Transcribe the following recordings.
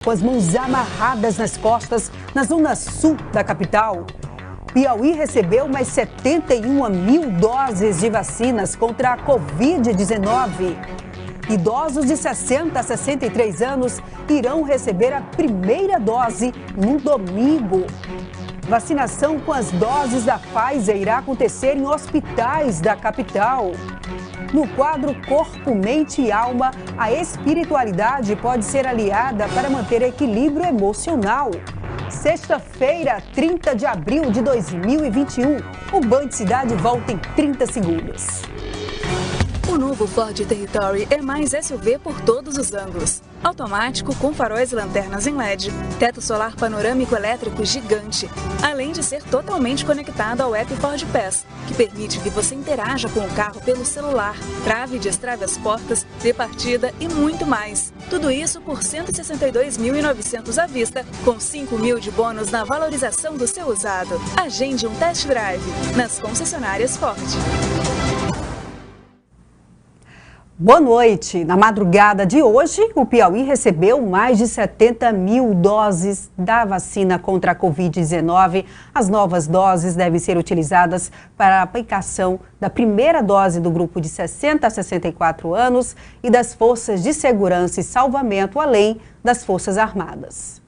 Com as mãos amarradas nas costas, na zona sul da capital. Piauí recebeu mais 71 mil doses de vacinas contra a Covid-19. Idosos de 60 a 63 anos irão receber a primeira dose no domingo. Vacinação com as doses da Pfizer irá acontecer em hospitais da capital. No quadro Corpo, Mente e Alma, a espiritualidade pode ser aliada para manter equilíbrio emocional. Sexta-feira, 30 de abril de 2021, o Band Cidade volta em 30 segundos. O novo Ford Territory é mais SUV por todos os ângulos. Automático, com faróis e lanternas em LED, teto solar panorâmico elétrico gigante, além de ser totalmente conectado ao app Ford Pass, que permite que você interaja com o carro pelo celular, trave e destrave as portas, dê partida e muito mais. Tudo isso por R$ 162.900 à vista, com R$ 5.000 de bônus na valorização do seu usado. Agende um test drive nas concessionárias Ford. Boa noite. Na madrugada de hoje, o Piauí recebeu mais de 70 mil doses da vacina contra a Covid-19. As novas doses devem ser utilizadas para a aplicação da primeira dose do grupo de 60 a 64 anos e das Forças de Segurança e Salvamento, além das Forças Armadas.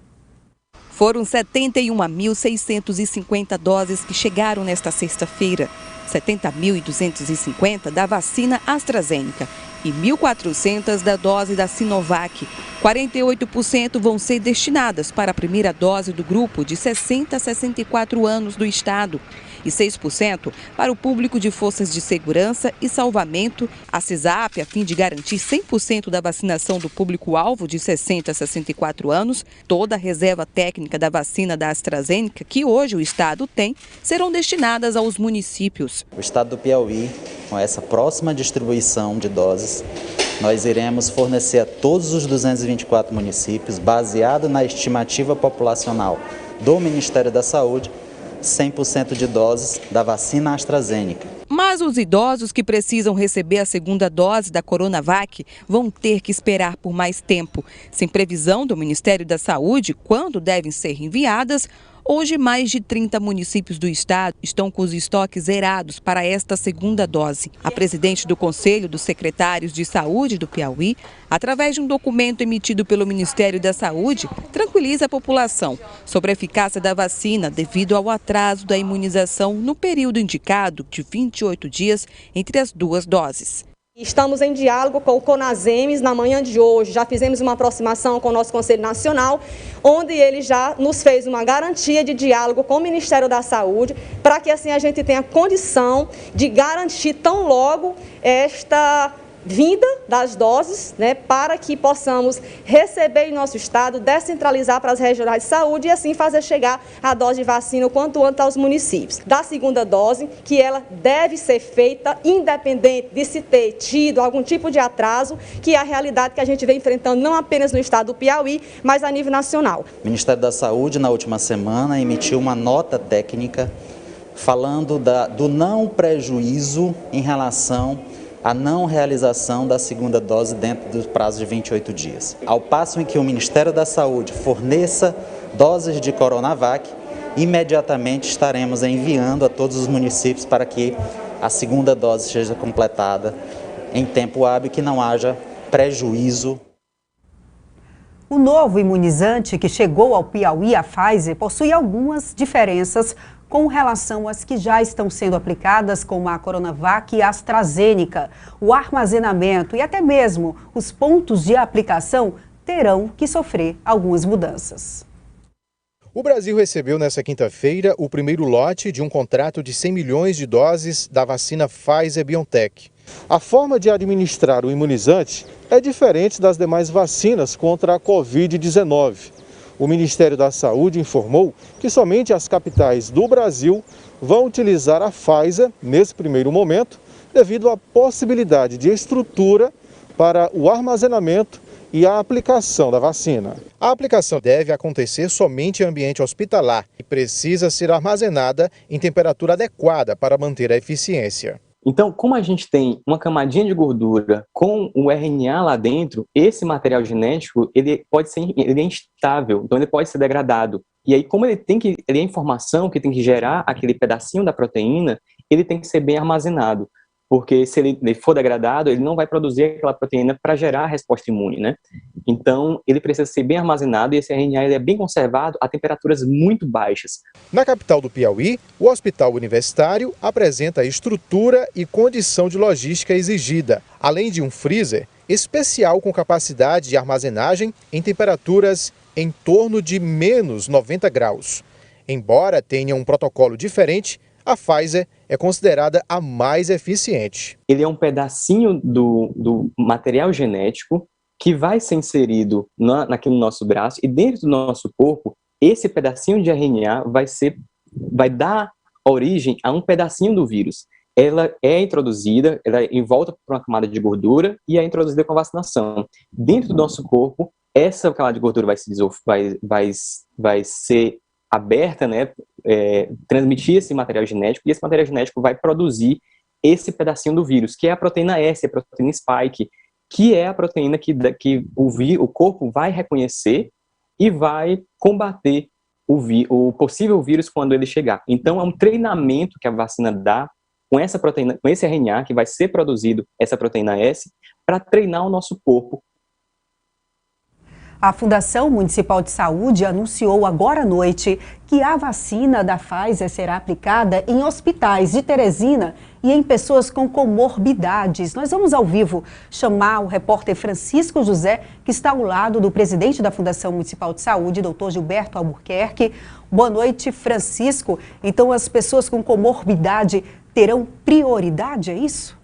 Foram 71.650 doses que chegaram nesta sexta-feira. 70.250 da vacina AstraZeneca e 1.400 da dose da Sinovac. 48% vão ser destinadas para a primeira dose do grupo de 60 a 64 anos do estado e 6% para o público de forças de segurança e salvamento. A CESAP, a fim de garantir 100% da vacinação do público-alvo de 60 a 64 anos, toda a reserva técnica da vacina da AstraZeneca, que hoje o estado tem, serão destinadas aos municípios. O estado do Piauí, com essa próxima distribuição de doses, nós iremos fornecer a todos os 224 municípios, baseado na estimativa populacional do Ministério da Saúde, 100% de doses da vacina AstraZeneca. Mas os idosos que precisam receber a segunda dose da Coronavac vão ter que esperar por mais tempo. Sem previsão do Ministério da Saúde quando devem ser enviadas, hoje mais de 30 municípios do estado estão com os estoques zerados para esta segunda dose. A presidente do Conselho dos Secretários de Saúde do Piauí, através de um documento emitido pelo Ministério da Saúde, tranquiliza a população sobre a eficácia da vacina devido ao atraso da imunização no período indicado de 28 dias entre as duas doses. Estamos em diálogo com o CONASEMES na manhã de hoje. Já fizemos uma aproximação com o nosso Conselho Nacional, onde ele já nos fez uma garantia de diálogo com o Ministério da Saúde, para que assim a gente tenha condição de garantir tão logo esta vinda das doses, para que possamos receber em nosso estado, descentralizar para as regionais de saúde e assim fazer chegar a dose de vacina o quanto antes aos municípios. Da segunda dose, que ela deve ser feita independente de se ter tido algum tipo de atraso, que é a realidade que a gente vem enfrentando não apenas no estado do Piauí, mas a nível nacional. O Ministério da Saúde, na última semana, emitiu uma nota técnica falando do não prejuízo em relação a não realização da segunda dose dentro do prazo de 28 dias. Ao passo em que o Ministério da Saúde forneça doses de Coronavac, imediatamente estaremos enviando a todos os municípios para que a segunda dose seja completada em tempo hábil, que não haja prejuízo. O novo imunizante que chegou ao Piauí, a Pfizer, possui algumas diferenças com relação às que já estão sendo aplicadas, como a Coronavac e a AstraZeneca. O armazenamento e até mesmo os pontos de aplicação terão que sofrer algumas mudanças. O Brasil recebeu nesta quinta-feira o primeiro lote de um contrato de 100 milhões de doses da vacina Pfizer-BioNTech. A forma de administrar o imunizante é diferente das demais vacinas contra a Covid-19. O Ministério da Saúde informou que somente as capitais do Brasil vão utilizar a Pfizer nesse primeiro momento, devido à possibilidade de estrutura para o armazenamento e a aplicação da vacina. A aplicação deve acontecer somente em ambiente hospitalar e precisa ser armazenada em temperatura adequada para manter a eficiência. Então, como a gente tem uma camadinha de gordura com o RNA lá dentro, esse material genético, ele é instável, então ele pode ser degradado. E aí, como ele é informação que tem que gerar aquele pedacinho da proteína, ele tem que ser bem armazenado. Porque se ele for degradado, ele não vai produzir aquela proteína para gerar a resposta imune, né? Então, ele precisa ser bem armazenado e esse RNA ele é bem conservado a temperaturas muito baixas. Na capital do Piauí, o Hospital Universitário apresenta a estrutura e condição de logística exigida, além de um freezer especial com capacidade de armazenagem em temperaturas em torno de menos 90 graus. Embora tenha um protocolo diferente, a Pfizer é considerada a mais eficiente. Ele é um pedacinho do material genético que vai ser inserido aqui no nosso braço e dentro do nosso corpo, esse pedacinho de RNA vai dar origem a um pedacinho do vírus. Ela é introduzida, ela é envolta por uma camada de gordura e é introduzida com a vacinação. Dentro do nosso corpo, essa camada de gordura vai ser aberta, né, transmitir esse material genético, e esse material genético vai produzir esse pedacinho do vírus, que é a proteína S, a proteína spike, que é a proteína que o corpo vai reconhecer e vai combater o possível vírus quando ele chegar. Então, é um treinamento que a vacina dá com essa proteína, com esse RNA, que vai ser produzido, essa proteína S, para treinar o nosso corpo. A Fundação Municipal de Saúde anunciou agora à noite que a vacina da Pfizer será aplicada em hospitais de Teresina e em pessoas com comorbidades. Nós vamos ao vivo chamar o repórter Francisco José, que está ao lado do presidente da Fundação Municipal de Saúde, Dr. Gilberto Albuquerque. Boa noite, Francisco. Então, as pessoas com comorbidade terão prioridade, é isso?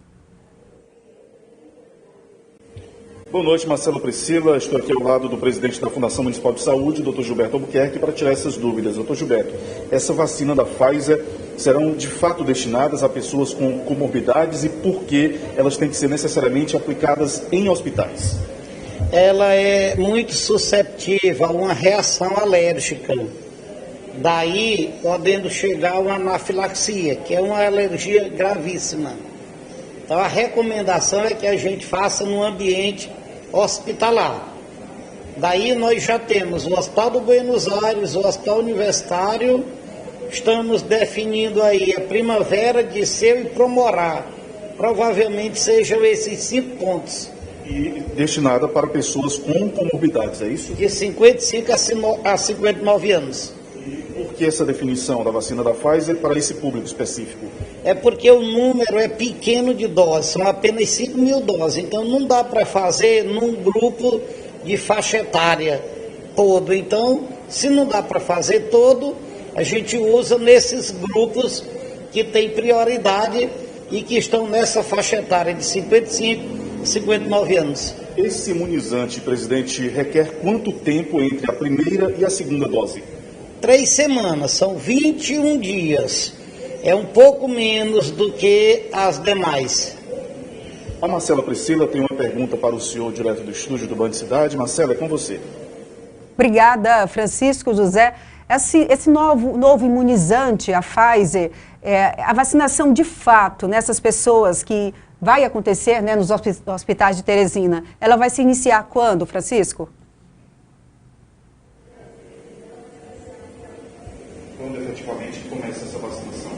Boa noite, Marcelo, Priscila. Estou aqui ao lado do presidente da Fundação Municipal de Saúde, Dr. Gilberto Albuquerque, para tirar essas dúvidas. Dr. Gilberto, essa vacina da Pfizer serão de fato destinadas a pessoas com comorbidades e por que elas têm que ser necessariamente aplicadas em hospitais? Ela é muito susceptível a uma reação alérgica. Daí, podendo chegar a uma anafilaxia, que é uma alergia gravíssima. Então, a recomendação é que a gente faça no ambiente hospitalar. Daí, nós já temos o Hospital do Buenos Aires, o Hospital Universitário, estamos definindo aí a Primavera, Disseu e Promorá. Provavelmente sejam esses 5 pontos. E destinada para pessoas com comorbidades, é isso? De 55 a 59 anos. Por que essa definição da vacina da Pfizer para esse público específico? É porque o número é pequeno de doses, são apenas 5 mil doses, então não dá para fazer num grupo de faixa etária todo. Então, se não dá para fazer todo, a gente usa nesses grupos que têm prioridade e que estão nessa faixa etária de 55 a 59 anos. Esse imunizante, presidente, requer quanto tempo entre a primeira e a segunda dose? 3 semanas, são 21 dias. É um pouco menos do que as demais. A Marcela Priscila tem uma pergunta para o senhor direto do estúdio do Band Cidade. Marcela, é com você. Obrigada, Francisco José. Esse novo imunizante, a Pfizer, a vacinação de fato nessas pessoas que vai acontecer, né, nos hospitais de Teresina, ela vai se iniciar quando, Francisco? Quando efetivamente começa essa vacinação?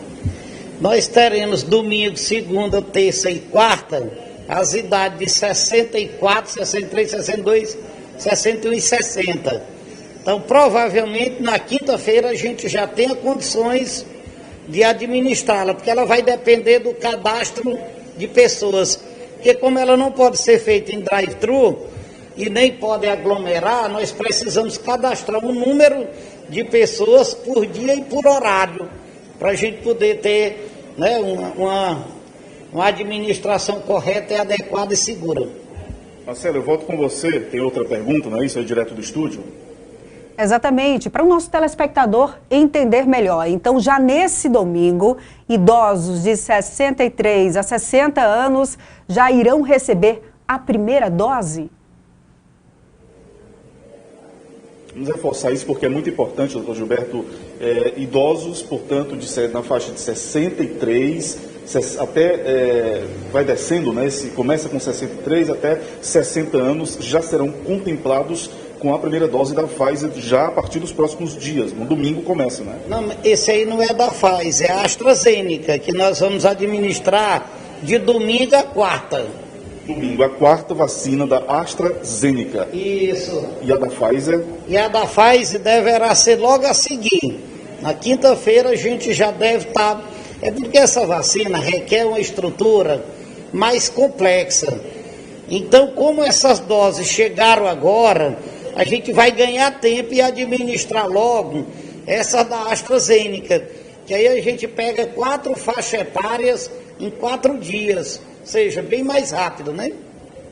Nós teremos domingo, segunda, terça e quarta as idades de 64, 63, 62, 61 e 60. Então, provavelmente, na quinta-feira a gente já tenha condições de administrá-la, porque ela vai depender do cadastro de pessoas. Porque como ela não pode ser feita em drive-thru e nem pode aglomerar, nós precisamos cadastrar um número de pessoas por dia e por horário, para a gente poder ter, né, uma administração correta e adequada e segura. Marcelo, eu volto com você. Tem outra pergunta, não é isso? É direto do estúdio? Exatamente, para o nosso telespectador entender melhor. Então, já nesse domingo, idosos de 63 a 60 anos já irão receber a primeira dose? Vamos reforçar isso porque é muito importante, doutor Gilberto. Idosos, portanto, na faixa de 63, até vai descendo, né? Começa com 63 até 60 anos, já serão contemplados com a primeira dose da Pfizer já a partir dos próximos dias. No domingo começa, né? Não, esse aí não é da Pfizer, é a AstraZeneca, que nós vamos administrar de domingo a quarta. Domingo, a quarta vacina da AstraZeneca. Isso. E a da Pfizer? E a da Pfizer deverá ser logo a seguir. Na quinta-feira a gente já deve estar... É porque essa vacina requer uma estrutura mais complexa. Então, como essas doses chegaram agora, a gente vai ganhar tempo e administrar logo essa da AstraZeneca, que aí a gente pega 4 faixas etárias em 4 dias, ou seja, bem mais rápido, né?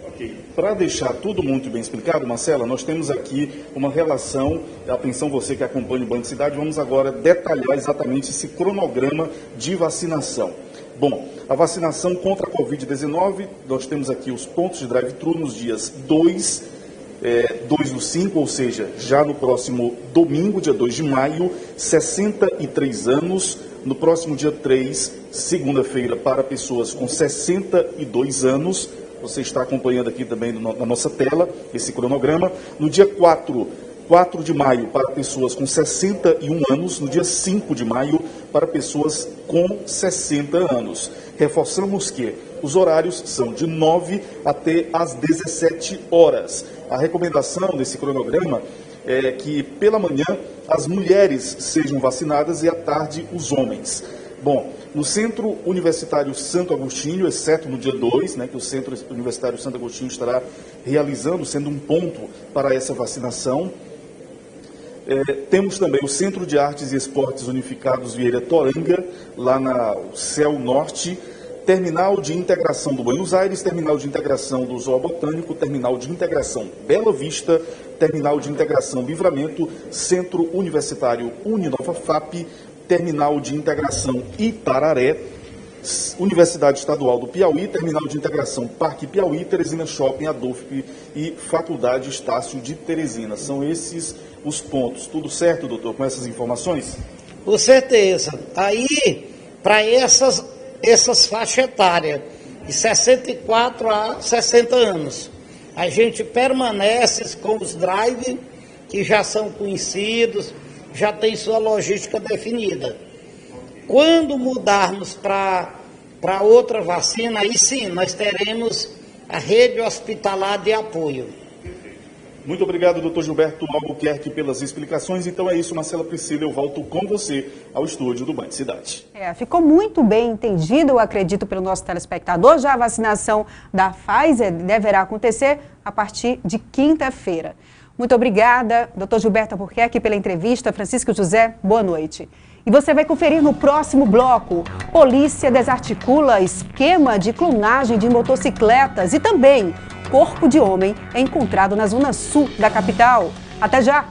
Ok. Para deixar tudo muito bem explicado, Marcela, nós temos aqui uma relação, atenção você que acompanha o Banco Cidade, vamos agora detalhar exatamente esse cronograma de vacinação. Bom, a vacinação contra a Covid-19, nós temos aqui os pontos de drive-thru nos dias 2 do 5, ou seja, já no próximo domingo, dia 2 de maio, 63 anos. No próximo dia 3, segunda-feira, para pessoas com 62 anos. Você está acompanhando aqui também na nossa tela esse cronograma. No dia 4 de maio, para pessoas com 61 anos. No dia 5 de maio, para pessoas com 60 anos. Reforçamos que os horários são de 9 até às 17 horas. A recomendação desse cronograma é que pela manhã as mulheres sejam vacinadas e à tarde os homens. Bom, no Centro Universitário Santo Agostinho, exceto no dia 2, né, que o Centro Universitário Santo Agostinho estará realizando, sendo um ponto para essa vacinação. Temos também o Centro de Artes e Esportes Unificados Vieira Toranga, lá na Céu Norte, Terminal de Integração do Buenos Aires, Terminal de Integração do Zoobotânico, Terminal de Integração Bela Vista, Terminal de Integração Livramento, Centro Universitário Uninova FAP, Terminal de Integração Itararé, Universidade Estadual do Piauí, Terminal de Integração Parque Piauí, Teresina Shopping, Adolf e Faculdade Estácio de Teresina. São esses os pontos. Tudo certo, doutor, com essas informações? Com certeza. Aí, para essas faixas etárias, de 64 a 60 anos, a gente permanece com os drive que já são conhecidos, já tem sua logística definida. Quando mudarmos para outra vacina, aí sim, nós teremos a rede hospitalar de apoio. Muito obrigado, doutor Gilberto Albuquerque, pelas explicações. Então é isso, Marcela Priscila, eu volto com você ao estúdio do Band Cidade. Ficou muito bem entendido, eu acredito, pelo nosso telespectador. Já a vacinação da Pfizer deverá acontecer a partir de quinta-feira. Muito obrigada, doutor Gilberto Albuquerque, pela entrevista. Francisco José, boa noite. E você vai conferir no próximo bloco. Polícia desarticula esquema de clonagem de motocicletas e também corpo de homem é encontrado na zona sul da capital. Até já!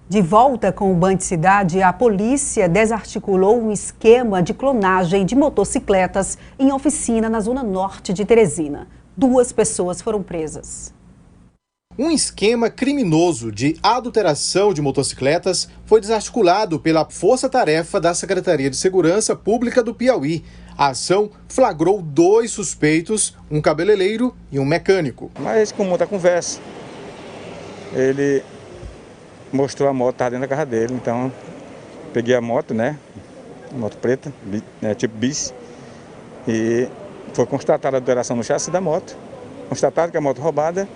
De volta com o Band Cidade, a polícia desarticulou um esquema de clonagem de motocicletas em oficina na zona norte de Teresina. 2 pessoas foram presas. Um esquema criminoso de adulteração de motocicletas foi desarticulado pela Força-Tarefa da Secretaria de Segurança Pública do Piauí. A ação flagrou 2 suspeitos, um cabeleireiro e um mecânico. Mas com muita conversa, ele mostrou a moto, estava dentro da casa dele, então peguei a moto, moto preta, tipo bis, e foi constatada a adulteração no chassi da moto, constatado que a moto roubada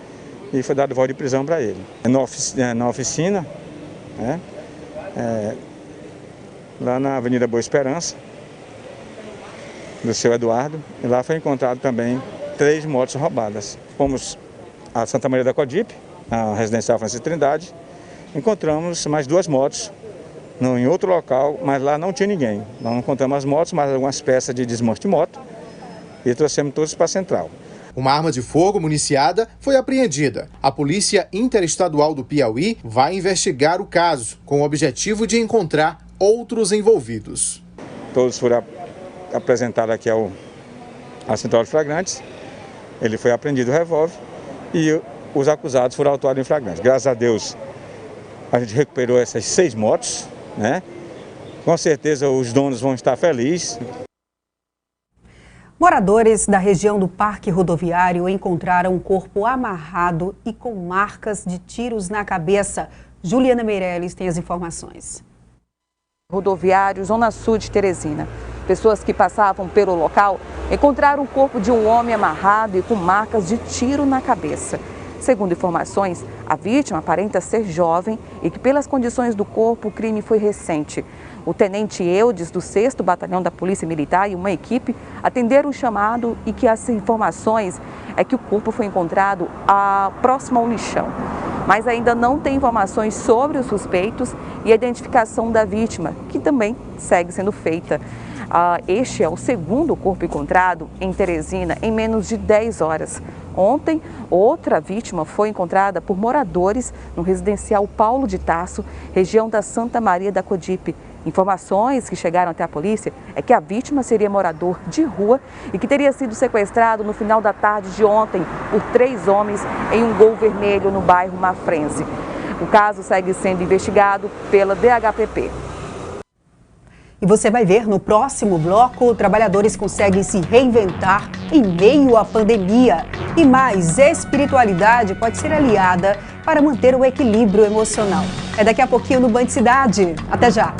e foi dado voz de prisão para ele. Na oficina, lá na Avenida Boa Esperança, do seu Eduardo, e lá foi encontrado também 3 motos roubadas. Fomos a Santa Maria da Codipe, a residencial Francisco Trindade, encontramos mais 2 motos em outro local, mas lá não tinha ninguém. Não encontramos as motos, mas algumas peças de desmonte de moto e trouxemos todos para a central. Uma arma de fogo municiada foi apreendida. A Polícia Interestadual do Piauí vai investigar o caso, com o objetivo de encontrar outros envolvidos. Todos foram apresentados aqui à Central de Flagrantes. Ele foi apreendido o revólver e os acusados foram autuados em flagrante. Graças a Deus, a gente recuperou essas 6 motos, Com certeza os donos vão estar felizes. Moradores da região do Parque Rodoviário encontraram um corpo amarrado e com marcas de tiros na cabeça. Juliana Meirelles tem as informações. Rodoviário, Zona Sul de Teresina. Pessoas que passavam pelo local encontraram o corpo de um homem amarrado e com marcas de tiro na cabeça. Segundo informações, a vítima aparenta ser jovem e que, pelas condições do corpo, o crime foi recente. O tenente Eudes, do 6º Batalhão da Polícia Militar, e uma equipe atenderam o chamado e que as informações é que o corpo foi encontrado próximo ao lixão. Mas ainda não tem informações sobre os suspeitos e a identificação da vítima, que também segue sendo feita. Este é o 2º corpo encontrado em Teresina em menos de 10 horas. Ontem, outra vítima foi encontrada por moradores no residencial Paulo de Tarso, região da Santa Maria da Codipe. Informações que chegaram até a polícia é que a vítima seria morador de rua e que teria sido sequestrado no final da tarde de ontem por 3 homens em um Gol vermelho no bairro Mafrense. O caso segue sendo investigado pela DHPP. E você vai ver no próximo bloco, trabalhadores conseguem se reinventar em meio à pandemia. E mais, espiritualidade pode ser aliada para manter o equilíbrio emocional. É daqui a pouquinho no Band Cidade. Até já!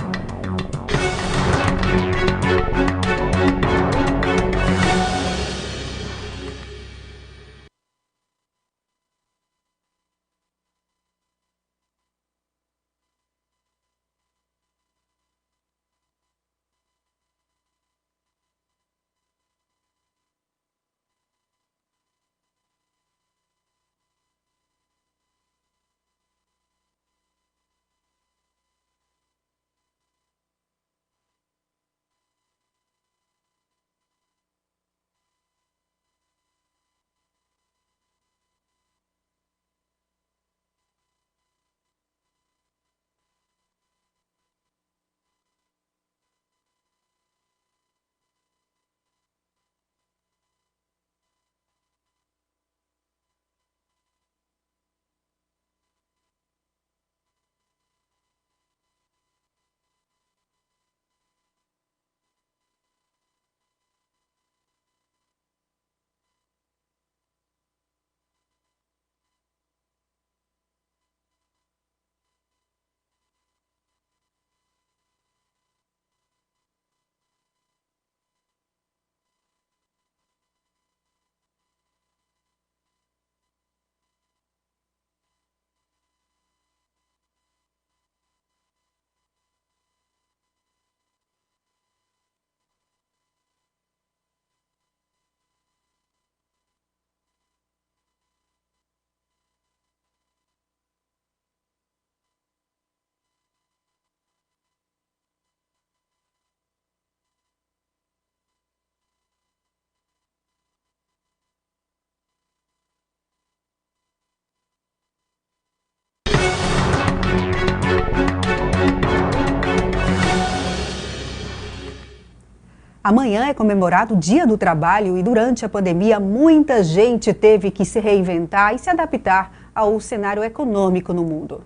Amanhã é comemorado o Dia do Trabalho e durante a pandemia muita gente teve que se reinventar e se adaptar ao cenário econômico no mundo.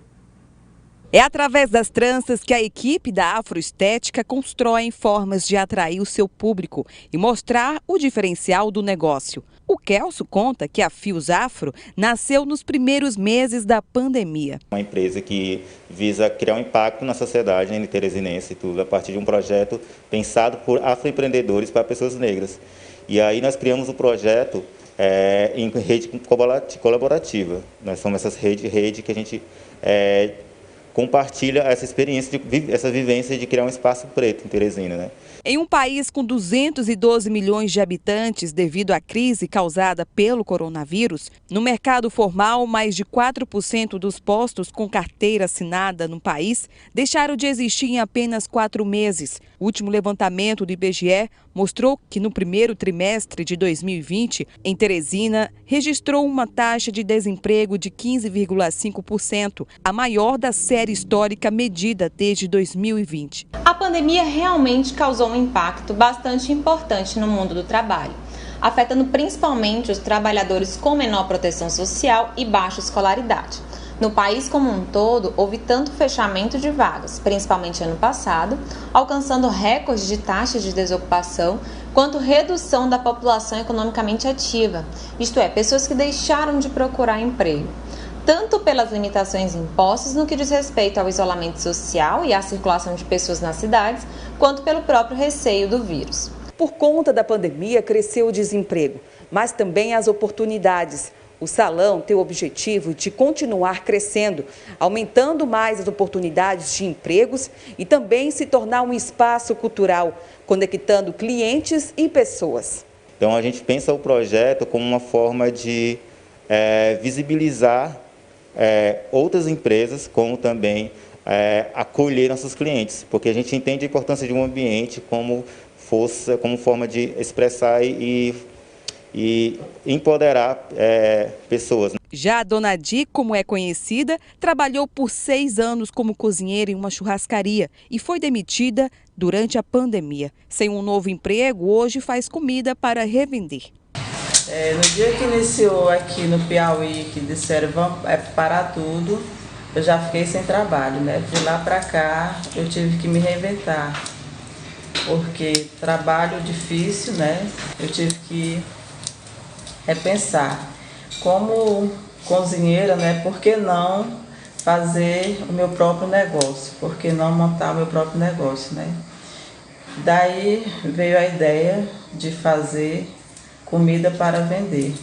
É através das tranças que a equipe da Afroestética constrói formas de atrair o seu público e mostrar o diferencial do negócio. O Kelso conta que a Fios Afro nasceu nos primeiros meses da pandemia. Uma empresa que visa criar um impacto na sociedade teresinense e tudo, a partir de um projeto pensado por afroempreendedores para pessoas negras. E aí nós criamos um projeto em rede colaborativa. Nós somos essa rede que a gente compartilha essa experiência, essa vivência de criar um espaço preto em Teresina, né? Em um país com 212 milhões de habitantes devido à crise causada pelo coronavírus, no mercado formal, mais de 4% dos postos com carteira assinada no país deixaram de existir em apenas 4 meses. O último levantamento do IBGE mostrou que no primeiro trimestre de 2020, em Teresina, registrou uma taxa de desemprego de 15,5%, a maior da série histórica medida desde 2020. A pandemia realmente causou um impacto bastante importante no mundo do trabalho, afetando principalmente os trabalhadores com menor proteção social e baixa escolaridade. No país como um todo, houve tanto fechamento de vagas, principalmente ano passado, alcançando recordes de taxas de desocupação, quanto redução da população economicamente ativa, isto é, pessoas que deixaram de procurar emprego, tanto pelas limitações impostas no que diz respeito ao isolamento social e à circulação de pessoas nas cidades, quanto pelo próprio receio do vírus. Por conta da pandemia, cresceu o desemprego, mas também as oportunidades. O salão tem o objetivo de continuar crescendo, aumentando mais as oportunidades de empregos e também se tornar um espaço cultural, conectando clientes e pessoas. Então a gente pensa o projeto como uma forma de visibilizar outras empresas, como também acolher nossos clientes, porque a gente entende a importância de um ambiente como força, como forma de expressar e empoderar pessoas. Já a Dona Di, como é conhecida, trabalhou por 6 anos como cozinheira em uma churrascaria e foi demitida durante a pandemia. Sem um novo emprego, hoje faz comida para revender. No dia que iniciou aqui no Piauí, que disseram vamos parar tudo, eu já fiquei sem trabalho, né? De lá para cá eu tive que me reinventar, porque trabalho difícil, né? Eu tive que repensar. Como cozinheira, né? Por que não fazer o meu próprio negócio? Por que não montar o meu próprio negócio, né? Daí veio a ideia de fazer comida para vender.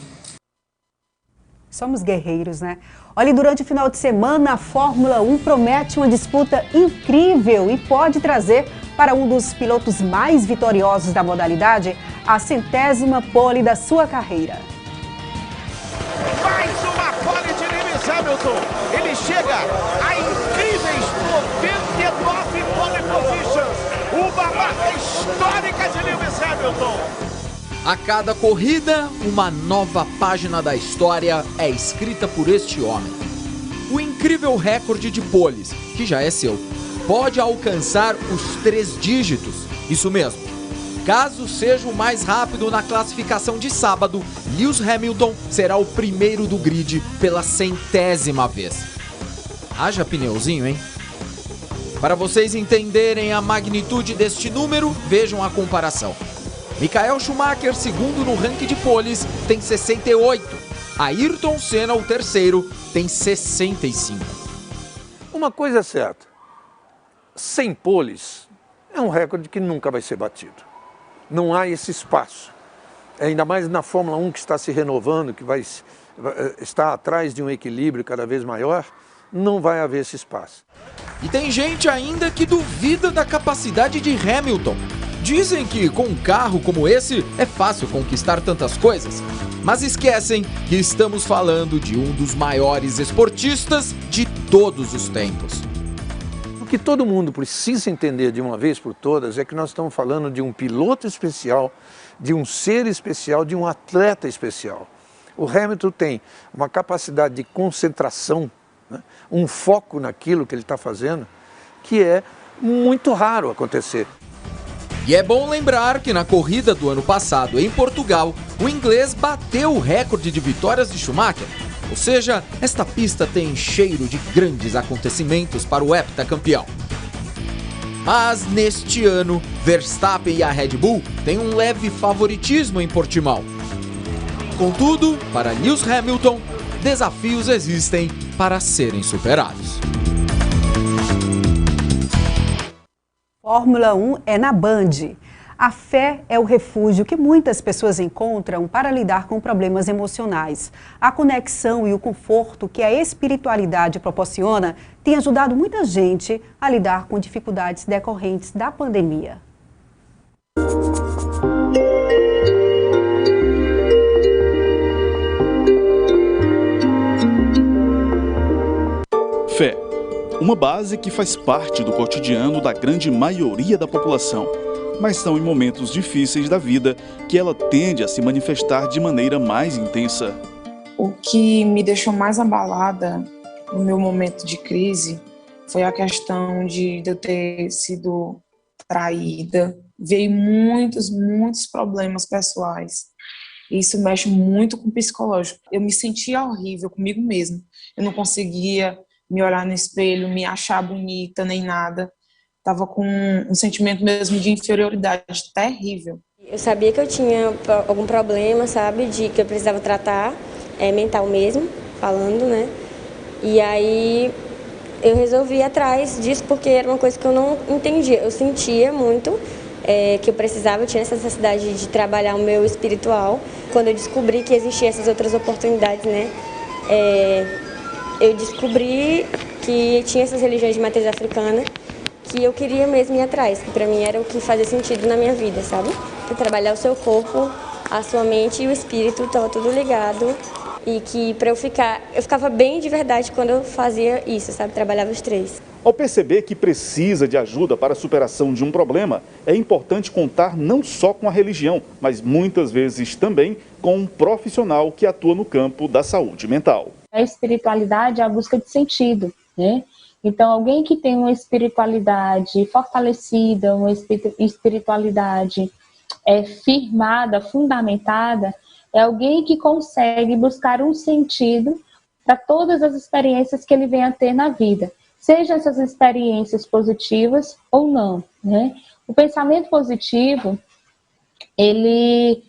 Somos guerreiros, né? Olha, durante o final de semana, a Fórmula 1 promete uma disputa incrível e pode trazer para um dos pilotos mais vitoriosos da modalidade a 100ª pole da sua carreira. Mais uma pole de Lewis Hamilton. Ele chega a incríveis 99 pole positions. Uma marca histórica de Lewis Hamilton. A cada corrida, uma nova página da história é escrita por este homem. O incrível recorde de poles, que já é seu, pode alcançar os 3 dígitos. Isso mesmo. Caso seja o mais rápido na classificação de sábado, Lewis Hamilton será o primeiro do grid pela 100ª vez. Haja pneuzinho, hein? Para vocês entenderem a magnitude deste número, vejam a comparação. Michael Schumacher, segundo no ranking de poles, tem 68. Ayrton Senna, o terceiro, tem 65. Uma coisa é certa, 100 poles é um recorde que nunca vai ser batido. Não há esse espaço. Ainda mais na Fórmula 1 que está se renovando, que está atrás de um equilíbrio cada vez maior, não vai haver esse espaço. E tem gente ainda que duvida da capacidade de Hamilton. Dizem que com um carro como esse é fácil conquistar tantas coisas, mas esquecem que estamos falando de um dos maiores esportistas de todos os tempos. O que todo mundo precisa entender de uma vez por todas é que nós estamos falando de um piloto especial, de um ser especial, de um atleta especial. O Hamilton tem uma capacidade de concentração, né? Um foco naquilo que ele está fazendo, que é muito raro acontecer. E é bom lembrar que na corrida do ano passado em Portugal, o inglês bateu o recorde de vitórias de Schumacher. Ou seja, esta pista tem cheiro de grandes acontecimentos para o heptacampeão. Mas neste ano, Verstappen e a Red Bull têm um leve favoritismo em Portimão. Contudo, para Lewis Hamilton, desafios existem para serem superados. Fórmula 1 é na Band. A fé é o refúgio que muitas pessoas encontram para lidar com problemas emocionais. A conexão e o conforto que a espiritualidade proporciona tem ajudado muita gente a lidar com dificuldades decorrentes da pandemia. Fé, uma base que faz parte do cotidiano da grande maioria da população. Mas são em momentos difíceis da vida que ela tende a se manifestar de maneira mais intensa. O que me deixou mais abalada no meu momento de crise foi a questão de eu ter sido traída. Veio muitos problemas pessoais. Isso mexe muito com o psicológico. Eu me sentia horrível comigo mesma. Eu não conseguia me olhar no espelho, me achar bonita, nem nada. Estava com um sentimento mesmo de inferioridade terrível. Eu sabia que eu tinha algum problema, sabe, que eu precisava tratar, mental mesmo, falando, né? E aí eu resolvi ir atrás disso porque era uma coisa que eu não entendia. Eu sentia muito que eu precisava, eu tinha essa necessidade de trabalhar o meu espiritual. Quando eu descobri que existiam essas outras oportunidades, né? Eu descobri que tinha essas religiões de matriz africana, que eu queria mesmo ir atrás, que pra mim era o que fazia sentido na minha vida, sabe? Trabalhar o seu corpo, a sua mente e o espírito, estava tudo ligado. E que eu ficava bem de verdade quando eu fazia isso, sabe? Trabalhava os três. Ao perceber que precisa de ajuda para a superação de um problema, é importante contar não só com a religião, mas muitas vezes também com um profissional que atua no campo da saúde mental. A espiritualidade é a busca de sentido, né? Então, alguém que tem uma espiritualidade fortalecida, uma espiritualidade firmada, fundamentada, é alguém que consegue buscar um sentido para todas as experiências que ele vem a ter na vida, sejam essas experiências positivas ou não, né? O pensamento positivo, ele,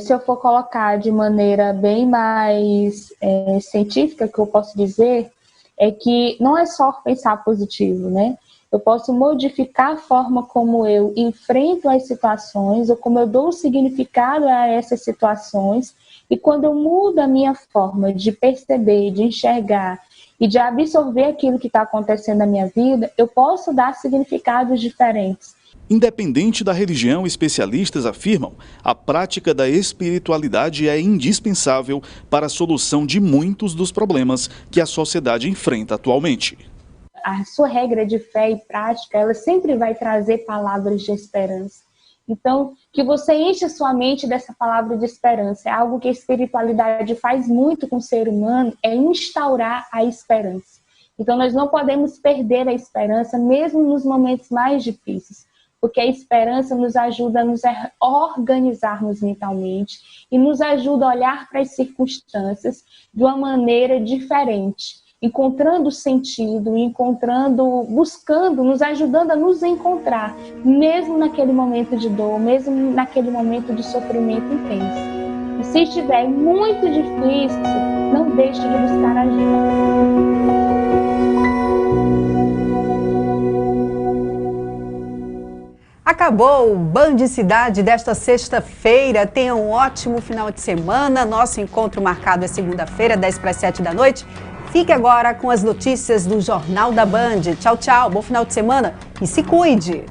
se eu for colocar de maneira bem mais científica, que eu posso dizer, é que não é só pensar positivo, né? Eu posso modificar a forma como eu enfrento as situações ou como eu dou significado a essas situações, e quando eu mudo a minha forma de perceber, de enxergar e de absorver aquilo que está acontecendo na minha vida, eu posso dar significados diferentes. Independente da religião, especialistas afirmam, a prática da espiritualidade é indispensável para a solução de muitos dos problemas que a sociedade enfrenta atualmente. A sua regra de fé e prática, ela sempre vai trazer palavras de esperança. Então, que você enche a sua mente dessa palavra de esperança. É algo que a espiritualidade faz muito com o ser humano, é instaurar a esperança. Então, nós não podemos perder a esperança, mesmo nos momentos mais difíceis. Porque a esperança nos ajuda a nos organizarmos mentalmente e nos ajuda a olhar para as circunstâncias de uma maneira diferente, encontrando sentido, buscando, nos ajudando a nos encontrar, mesmo naquele momento de dor, mesmo naquele momento de sofrimento intenso. E se estiver muito difícil, não deixe de buscar ajuda. Acabou o Band Cidade desta sexta-feira. Tenha um ótimo final de semana. Nosso encontro marcado é segunda-feira, 6:50 da noite. Fique agora com as notícias do Jornal da Band. Tchau, tchau. Bom final de semana e se cuide.